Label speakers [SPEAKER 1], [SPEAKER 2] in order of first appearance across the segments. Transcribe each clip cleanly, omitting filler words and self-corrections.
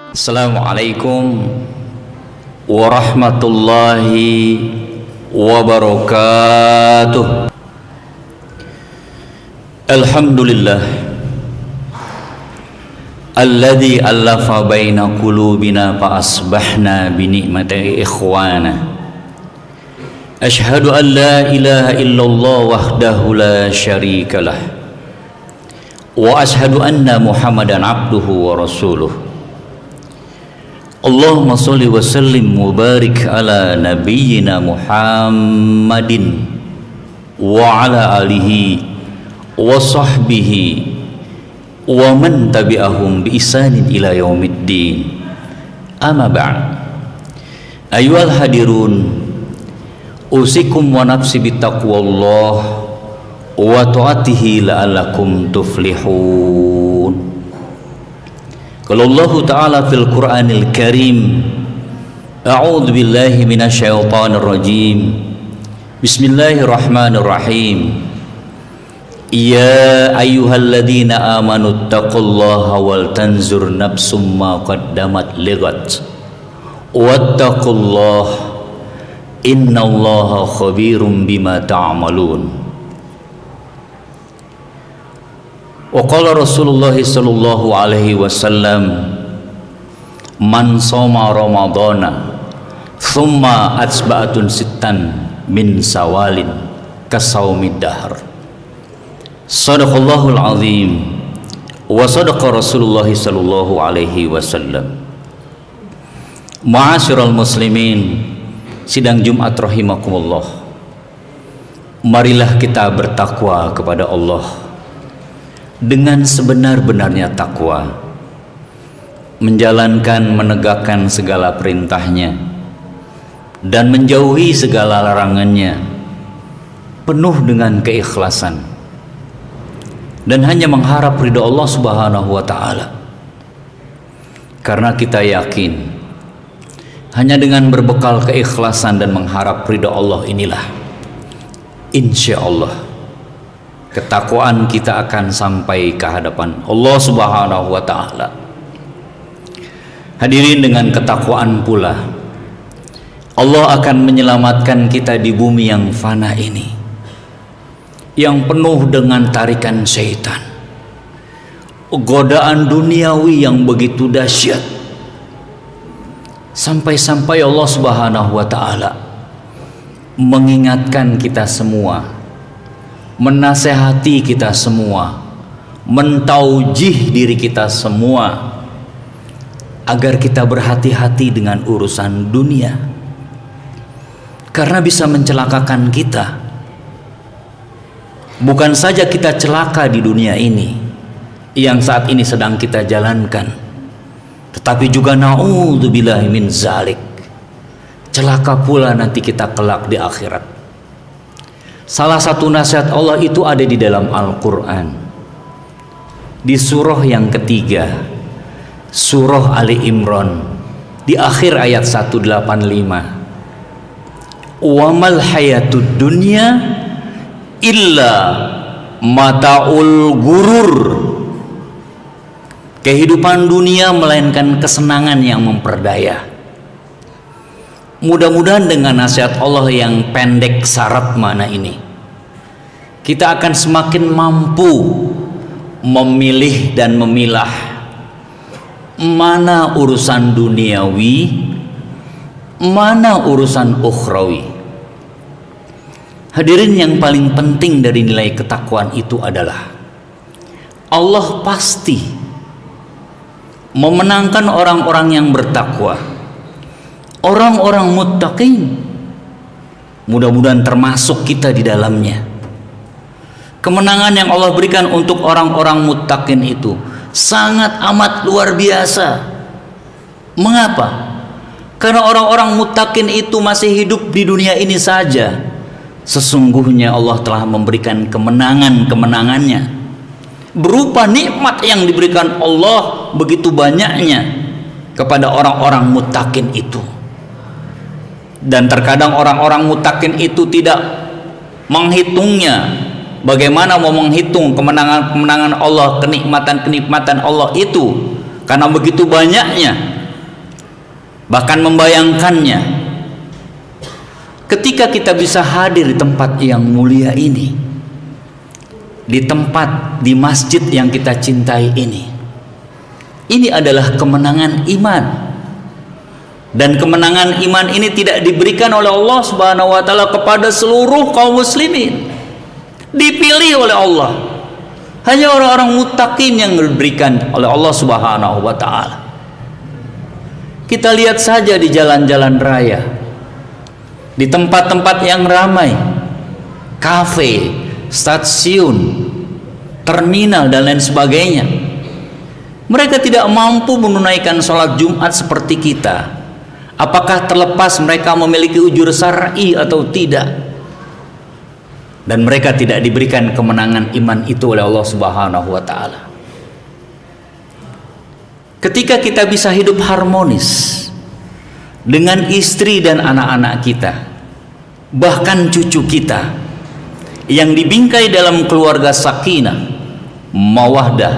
[SPEAKER 1] Assalamualaikum warahmatullahi wabarakatuh. Alhamdulillah alladzi allafa baina qulubina fa asbahna bi ni'mati ikhwana. Ashhadu an la ilaha illallah wahdahu la syarikalah wa ashhadu anna Muhammadan abduhu wa rasuluh. Allahumma sholli wa sallim wa barik ala nabiyyina Muhammadin wa ala alihi wa sahbihi wa man tabi'ahum bi ihsanin ila yaumiddin. Amma ba'd. Ayyuhal hadirun, usikum wa nafsi bittaqwallah wa ta'atihi la'allakum tuflihun. Qala Allah Ta'ala fil Qur'anil Karim, a'udzu billahi minasyaitonir rajim. Bismillahirrahmanirrahim. Ya ayyuhalladzina amanu taqullaha wal tanzur nafsum ma qaddamat lighat wattaqullaha innallaha khabirum bima ta'malun. Wa qala Rasulullah sallallahu alaihi wasallam, man shoma ramadhana thumma atsba'atun sittan min sawalin kasaumid dahr. Shadaqallahul azim wa sadaqa Rasulullah sallallahu alaihi wasallam. Ma'asyiral muslimin, sidang Jumat rahimakumullah, marilah kita bertakwa kepada Allah dengan sebenar-benarnya takwa, menjalankan, menegakkan segala perintahnya dan menjauhi segala larangannya, penuh dengan keikhlasan dan hanya mengharap ridha Allah Subhanahu wa ta'ala. Karena kita yakin hanya dengan berbekal keikhlasan dan mengharap ridha Allah inilah insya Allah ketakwaan kita akan sampai ke hadapan Allah Subhanahu wa ta'ala. Hadirin, dengan ketakwaan pula Allah akan menyelamatkan kita di bumi yang fana ini, yang penuh dengan tarikan syaitan, godaan duniawi yang begitu dahsyat, sampai-sampai Allah Subhanahu wa ta'ala mengingatkan kita semua, menasehati kita semua, mentaujih diri kita semua agar kita berhati-hati dengan urusan dunia, karena bisa mencelakakan kita. Bukan saja kita celaka di dunia ini yang saat ini sedang kita jalankan, tetapi juga na'udzubillahi min zalik, celaka pula nanti kita kelak di akhirat. Salah satu nasihat Allah itu ada di dalam Al-Quran, di surah yang ketiga, surah Ali Imran, di akhir ayat 185. Wa mal hayatud dunya illa mataul gurur. Kehidupan dunia melainkan kesenangan yang memperdaya. Mudah-mudahan dengan nasihat Allah yang pendek syarat mana ini, kita akan semakin mampu memilih dan memilah mana urusan duniawi, mana urusan ukhrawi. Hadirin, yang paling penting dari nilai ketakwaan itu adalah Allah pasti memenangkan orang-orang yang bertakwa, orang-orang muttaqin. Mudah-mudahan termasuk kita di dalamnya. Kemenangan yang Allah berikan untuk orang-orang muttaqin itu sangat amat luar biasa. Mengapa? Karena orang-orang muttaqin itu masih hidup di dunia ini saja, sesungguhnya Allah telah memberikan kemenangan-kemenangannya berupa nikmat yang diberikan Allah begitu banyaknya kepada orang-orang muttaqin itu. Dan terkadang orang-orang muttaqin itu tidak menghitungnya. Bagaimana mau menghitung kemenangan-kemenangan Allah, kenikmatan-kenikmatan Allah itu, karena begitu banyaknya. bahkan membayangkannya. Ketika kita bisa hadir di tempat yang mulia ini, di tempat, di masjid yang kita cintai ini adalah kemenangan iman. Dan kemenangan iman ini tidak diberikan oleh Allah Subhanahu wa taala kepada seluruh kaum muslimin. Dipilih oleh Allah. Hanya orang-orang muttaqin yang diberikan oleh Allah Subhanahu wa taala. Kita lihat saja di jalan-jalan raya, di tempat-tempat yang ramai, kafe, stasiun, terminal dan lain sebagainya. Mereka tidak mampu menunaikan sholat Jumat seperti kita. Apakah terlepas mereka memiliki ujur syar'i atau tidak? Dan mereka tidak diberikan kemenangan iman itu oleh Allah Subhanahu wa taala. Ketika kita bisa hidup harmonis dengan istri dan anak-anak kita, bahkan cucu kita, yang dibingkai dalam keluarga sakinah, mawaddah,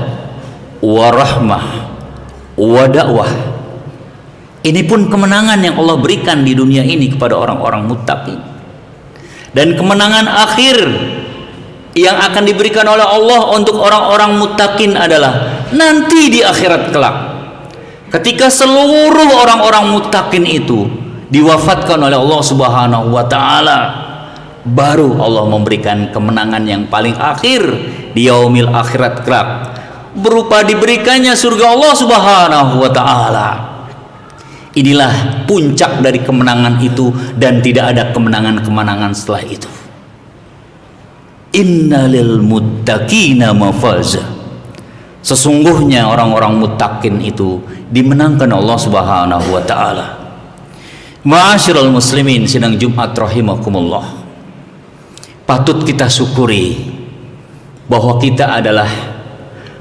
[SPEAKER 1] warahmah, wadakwah. Ini pun kemenangan yang Allah berikan di dunia ini kepada orang-orang muttaqin. Dan kemenangan akhir yang akan diberikan oleh Allah untuk orang-orang muttaqin adalah nanti di akhirat kelak. Ketika seluruh orang-orang muttaqin itu diwafatkan oleh Allah Subhanahu wa taala, baru Allah memberikan kemenangan yang paling akhir di yaumil akhirat kelak, berupa diberikannya surga Allah Subhanahu wa taala. Inilah puncak dari kemenangan itu, dan tidak ada kemenangan-kemenangan setelah itu. Innalil muttaqina mafaza. Sesungguhnya orang-orang muttaqin itu dimenangkan Allah Subhanahu wa taala. Ma'asyiral muslimin, sidang Jumat rahimakumullah. Patut kita syukuri bahwa kita adalah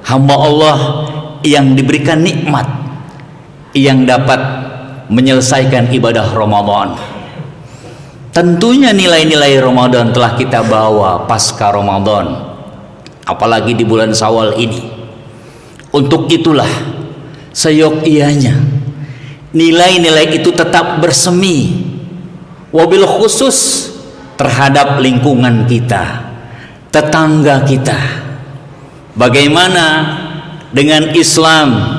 [SPEAKER 1] hamba Allah yang diberikan nikmat, yang dapat menyelesaikan ibadah Ramadan. Tentunya nilai-nilai Ramadan telah kita bawa pasca Ramadan, apalagi di bulan Syawal ini. Untuk itulah seyogyanya nilai-nilai itu tetap bersemi, wabil khusus terhadap lingkungan kita, tetangga kita. Bagaimana dengan Islam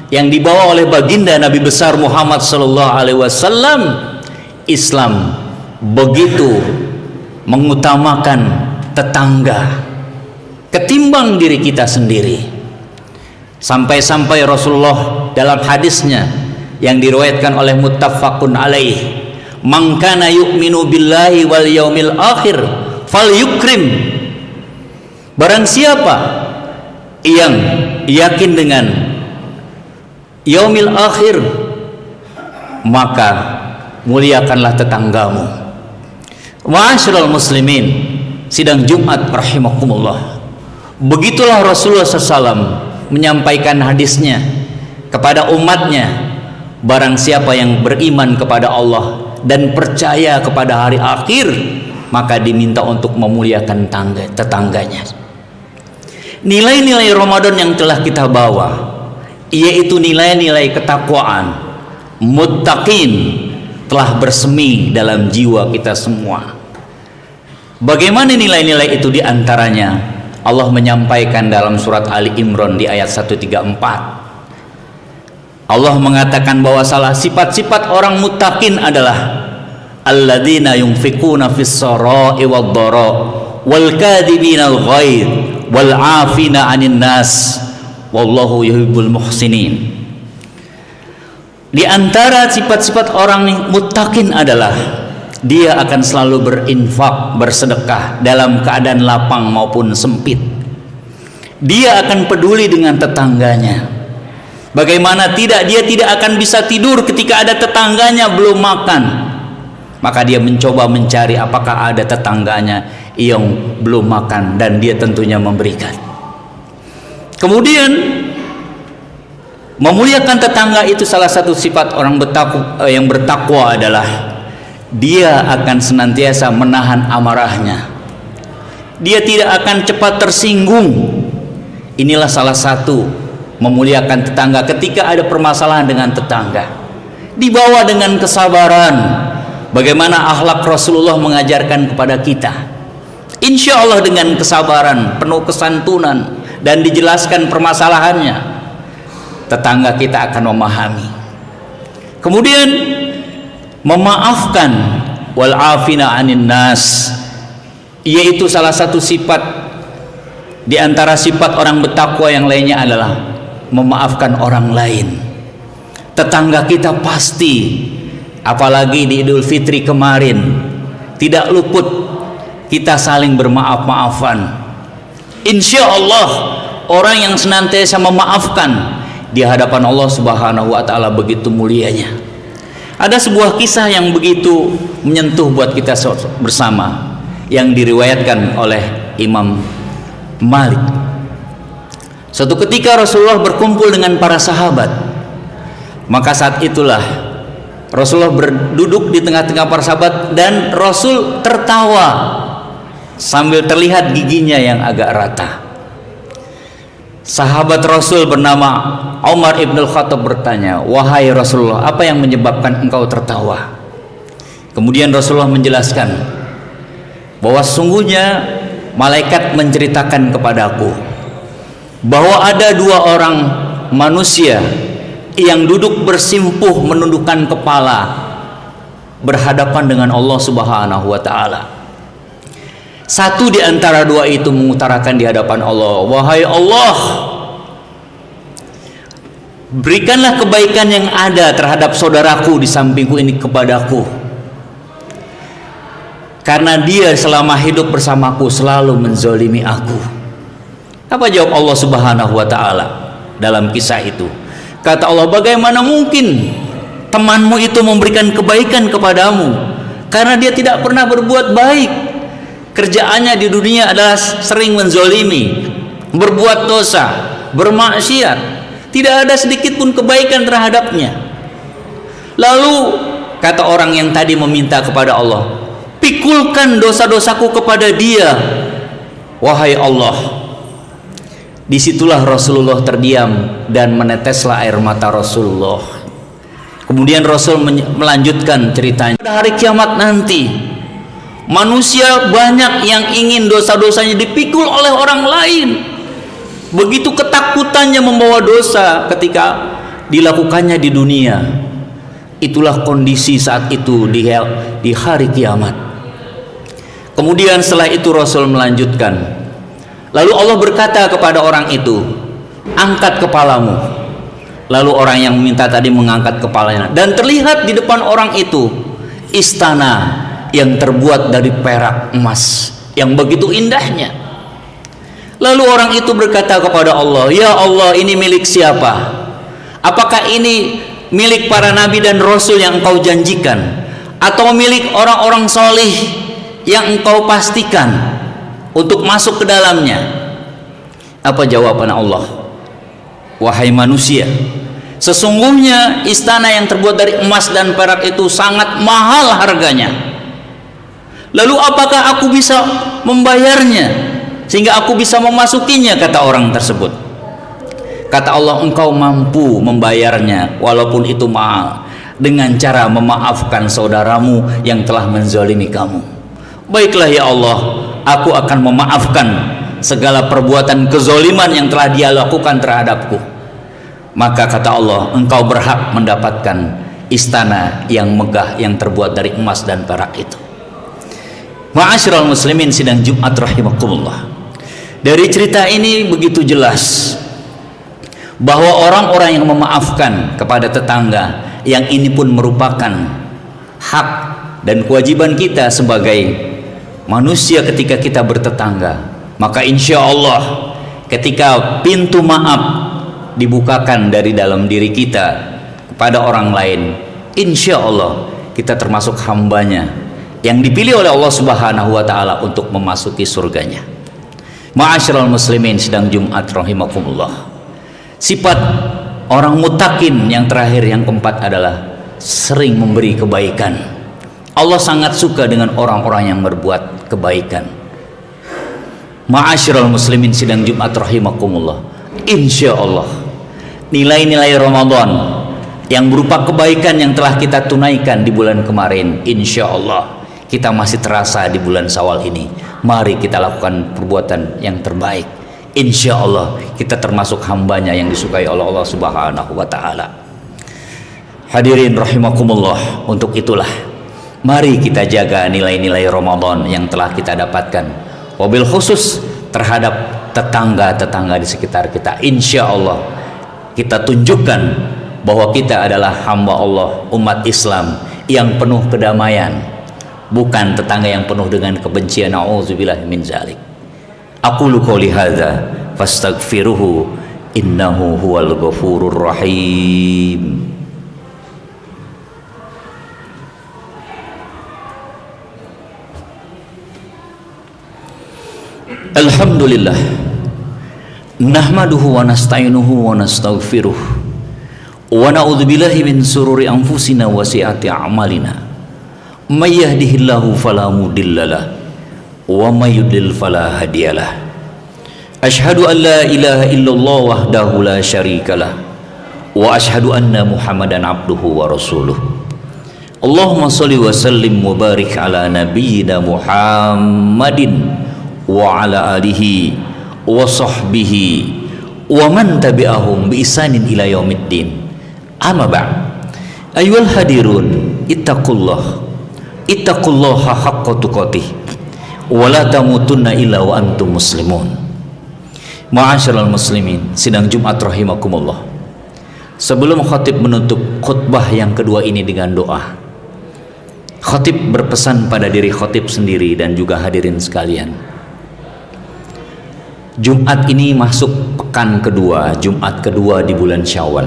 [SPEAKER 1] yang dibawa oleh baginda Nabi besar Muhammad sallallahu alaihi wasallam? Islam begitu mengutamakan tetangga ketimbang diri kita sendiri. Sampai-sampai Rasulullah dalam hadisnya yang diriwayatkan oleh muttafaqun alaih, "Man kana yu'minu billahi wal yaumil akhir falyukrim." Barang siapa yang yakin dengan yaumil akhir, maka muliakanlah tetanggamu. Ma'asyiral muslimin, sidang Jumat rahimakumullah. Begitulah Rasulullah SAW menyampaikan hadisnya kepada umatnya. Barang siapa yang beriman kepada Allah dan percaya kepada hari akhir, maka diminta untuk memuliakan tetangganya. Nilai-nilai Ramadan yang telah kita bawa, yaitu nilai-nilai ketakwaan, muttaqin, telah bersemi dalam jiwa kita semua. Bagaimana nilai-nilai itu? Diantaranya Allah menyampaikan dalam surat Ali Imran di ayat 134. Allah mengatakan bahwa salah sifat-sifat orang muttaqin adalah alladzina yunfikuna fis sarai wad dara wal kadhibinal ghaidh wal 'afina 'anil nas wallahu yuhibbul muhsinin. Di antara sifat-sifat orang muttaqin adalah dia akan selalu berinfak, bersedekah dalam keadaan lapang maupun sempit. Dia akan peduli dengan tetangganya. Bagaimana tidak, dia tidak akan bisa tidur ketika ada tetangganya belum makan. Maka dia mencoba mencari apakah ada tetangganya yang belum makan, dan dia tentunya memberikan. Kemudian memuliakan tetangga itu salah satu sifat orang yang bertakwa adalah dia akan senantiasa menahan amarahnya. Dia tidak akan cepat tersinggung. Inilah salah satu memuliakan tetangga. Ketika ada permasalahan dengan tetangga, dibawa dengan kesabaran. Bagaimana akhlak Rasulullah mengajarkan kepada kita. Insya Allah dengan kesabaran, penuh kesantunan, dan dijelaskan permasalahannya, tetangga kita akan memahami. Kemudian memaafkan, wal afina anin nas, yaitu salah satu sifat di antara sifat orang bertakwa yang lainnya adalah memaafkan orang lain. Tetangga kita pasti, apalagi di Idul Fitri kemarin, tidak luput kita saling bermaaf-maafan. Insya Allah orang yang senantiasa memaafkan di hadapan Allah Subhanahu wa Ta'ala begitu mulianya. Ada sebuah kisah yang begitu menyentuh buat kita bersama, yang diriwayatkan oleh Imam Malik. Suatu ketika Rasulullah berkumpul dengan para sahabat, maka saat itulah Rasulullah berduduk di tengah-tengah para sahabat, dan Rasul tertawa sambil terlihat giginya yang agak rata. Sahabat Rasul bernama Umar ibn al-Khattab bertanya, "Wahai Rasulullah, apa yang menyebabkan engkau tertawa?" Kemudian Rasulullah menjelaskan bahwa sungguhnya malaikat menceritakan kepadaku bahwa ada dua orang manusia yang duduk bersimpuh menundukkan kepala berhadapan dengan Allah Subhanahu wa Ta'ala. Satu di antara dua itu mengutarakan di hadapan Allah, "Wahai Allah, berikanlah kebaikan yang ada terhadap saudaraku di sampingku ini kepadaku, karena dia selama hidup bersamaku selalu menzolimi aku." Apa jawab Allah Subhanahu wa Ta'ala dalam kisah itu? Kata Allah, "Bagaimana mungkin temanmu itu memberikan kebaikan kepadamu, karena dia tidak pernah berbuat baik. Kerjaannya di dunia adalah sering menzolimi, berbuat dosa, bermaksiat. Tidak ada sedikit pun kebaikan terhadapnya." Lalu kata orang yang tadi meminta kepada Allah, "Pikulkan dosa-dosaku kepada dia, wahai Allah." Disitulah Rasulullah terdiam dan meneteslah air mata Rasulullah. Kemudian Rasul melanjutkan ceritanya. Pada hari kiamat nanti, manusia banyak yang ingin dosa-dosanya dipikul oleh orang lain. Begitu ketakutannya membawa dosa ketika dilakukannya di dunia. Itulah kondisi saat itu di hari kiamat. Kemudian setelah itu Rasul melanjutkan, lalu Allah berkata kepada orang itu, "Angkat kepalamu." Lalu orang yang minta tadi mengangkat kepalanya, dan terlihat di depan orang itu istana yang terbuat dari perak emas yang begitu indahnya. Lalu orang itu berkata kepada Allah, "Ya Allah, ini milik siapa? Apakah ini milik para nabi dan rasul yang engkau janjikan, atau milik orang-orang soleh yang engkau pastikan untuk masuk ke dalamnya?" Apa jawaban Allah? "Wahai manusia, sesungguhnya istana yang terbuat dari emas dan perak itu sangat mahal harganya. Lalu apakah aku bisa membayarnya sehingga aku bisa memasukinya?" kata orang tersebut. Kata Allah, "Engkau mampu membayarnya walaupun itu mahal, dengan cara memaafkan saudaramu yang telah menzalimi kamu." Baiklah ya Allah, aku akan memaafkan segala perbuatan kezoliman yang telah dia lakukan terhadapku. Maka kata Allah, engkau berhak mendapatkan istana yang megah yang terbuat dari emas dan perak itu. Ma'asyiral muslimin sidang Jumat rahimakumullah. Dari cerita ini begitu jelas bahwa orang-orang yang memaafkan kepada tetangga, yang ini pun merupakan hak dan kewajiban kita sebagai manusia ketika kita bertetangga. Maka insya Allah ketika pintu maaf dibukakan dari dalam diri kita kepada orang lain, insya Allah kita termasuk hambanya yang dipilih oleh Allah Subhanahu wa Ta'ala untuk memasuki surganya. Ma'asyiral muslimin sidang Jumat rahimakumullah. Sifat orang muttaqin yang terakhir, yang keempat adalah sering memberi kebaikan. Allah sangat suka dengan orang-orang yang berbuat kebaikan. Ma'asyiral muslimin sidang Jumat rahimakumullah. Insya Allah nilai-nilai Ramadan yang berupa kebaikan yang telah kita tunaikan di bulan kemarin, insya Allah kita masih terasa di bulan Syawal ini. Mari kita lakukan perbuatan yang terbaik. Insya Allah kita termasuk hambanya yang disukai oleh Allah Subhanahu wa Ta'ala. Hadirin rahimakumullah, untuk itulah mari kita jaga nilai-nilai Ramadan yang telah kita dapatkan, wabil khusus terhadap tetangga-tetangga di sekitar kita. Insya Allah kita tunjukkan bahwa kita adalah hamba Allah, umat Islam yang penuh kedamaian, bukan tetangga yang penuh dengan kebencian. A'udzubillahi min dzalik. Aqulu qouli hadza fastaghfiruhu innahu huwal ghafurur rahim. Alhamdulillah, nahmaduhu wa nasta'inuhu wa nastaghfiruh wa na'udzubillahi min sururi anfusina wa sayyiati a'malina. May yahdihillahu fala mudhillalah wa may yudlil fala hadiyalah. Asyhadu an la ilaha illallah wahdahu la syarikalah wa asyhadu anna Muhammadan abduhu wa rasuluh. Allahumma shalli wa sallim wa barik ala nabiyyina Muhammadin wa ala alihi wa sahbihi wa man tabi'ahum bi ihsanin ila yaumiddin. Amma ba'd. Ayyuhal hadirun, ittaqullaha haqqa tuqatih wa la tamutunna illa wa antum muslimun. Ma'asyiral muslimin, sidang Jumat rahimakumullah. Sebelum khatib menutup khutbah yang kedua ini dengan doa, khatib berpesan pada diri khatib sendiri dan juga hadirin sekalian. Jumat ini masuk pekan kedua, Jumat kedua di bulan Syawal.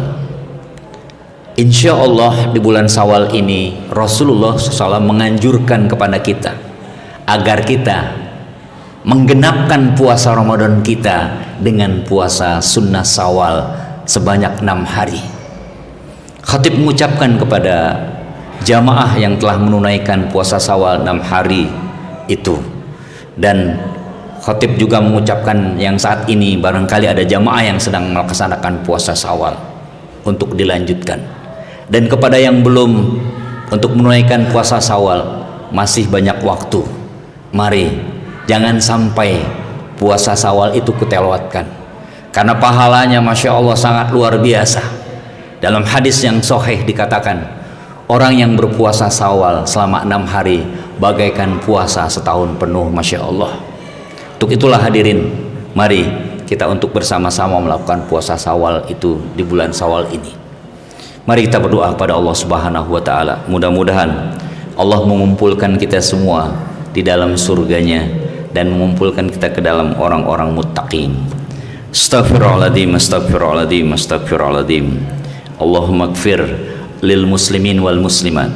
[SPEAKER 1] Insya Allah di bulan Syawal ini Rasulullah SAW menganjurkan kepada kita agar kita menggenapkan puasa Ramadan kita dengan puasa sunnah Syawal sebanyak 6 hari. Khatib mengucapkan kepada jamaah yang telah menunaikan puasa Syawal 6 hari itu, dan khatib juga mengucapkan yang saat ini barangkali ada jamaah yang sedang melaksanakan puasa Syawal untuk dilanjutkan, dan kepada yang belum untuk menunaikan puasa Syawal masih banyak waktu. Mari jangan sampai puasa Syawal itu kelewatkan, karena pahalanya Masya Allah sangat luar biasa. Dalam hadis yang sahih dikatakan, orang yang berpuasa Syawal selama 6 hari bagaikan puasa setahun penuh. Masya Allah. Untuk itulah hadirin, mari kita untuk bersama-sama melakukan puasa Syawal itu di bulan Syawal ini. Mari kita berdoa pada Allah Subhanahu wa Ta'ala. Mudah-mudahan Allah mengumpulkan kita semua di dalam surganya dan mengumpulkan kita ke dalam orang-orang muttaqin. Astaghfirullahaladzim, astaghfirullahaladzim, astaghfirullahaladzim. Allahumma gfir lil muslimin wal muslimat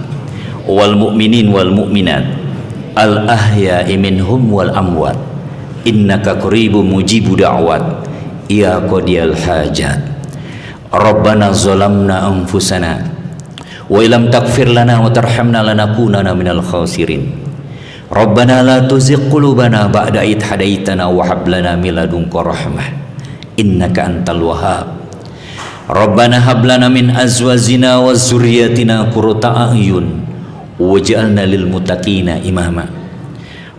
[SPEAKER 1] wal mu'minin wal mu'minat al ahya'i minhum wal amwat innaka qaribun mujibu da'wat ya qadiyal hajat. Rabbana zalamna anfusana wa illam taghfir lana wa tarhamna lanakunanna minal khasirin. Rabbana la tuzigh qulubana ba'da idh hadaitana wa hab lana min ladunka rahmah innaka antal wahhab. Rabbana hab lana min azwajina wa dzurriyyatina qurrata a'yun waj'alna lil muttaqina imama.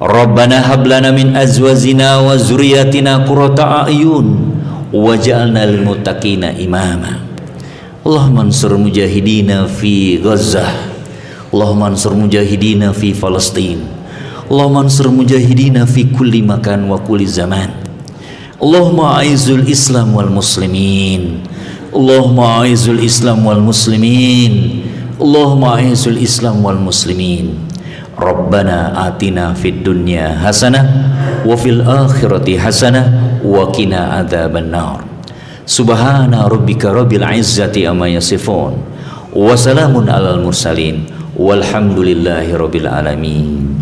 [SPEAKER 1] Rabbana hab lana min azwajina wa dzurriyyatina qurrata a'yun waj'alna lil muttaqina imama. Allahumma ansur mujahidina fi Gazzah, Allahumma ansur mujahidina fi Palestin, Allahumma ansur mujahidina fi kulli makan wa kulli zaman. Allahumma a'izzul Islam wal muslimin, Allahumma a'izzul Islam wal muslimin, Allahumma a'izzul Islam wal muslimin. Rabbana atina fid dunya hasanah wa fil akhirati hasanah wa qina adzabannar. Subhana rabbika rabbil izzati amma yasifun wa salamun alal mursalin walhamdulillahi rabbil alamin.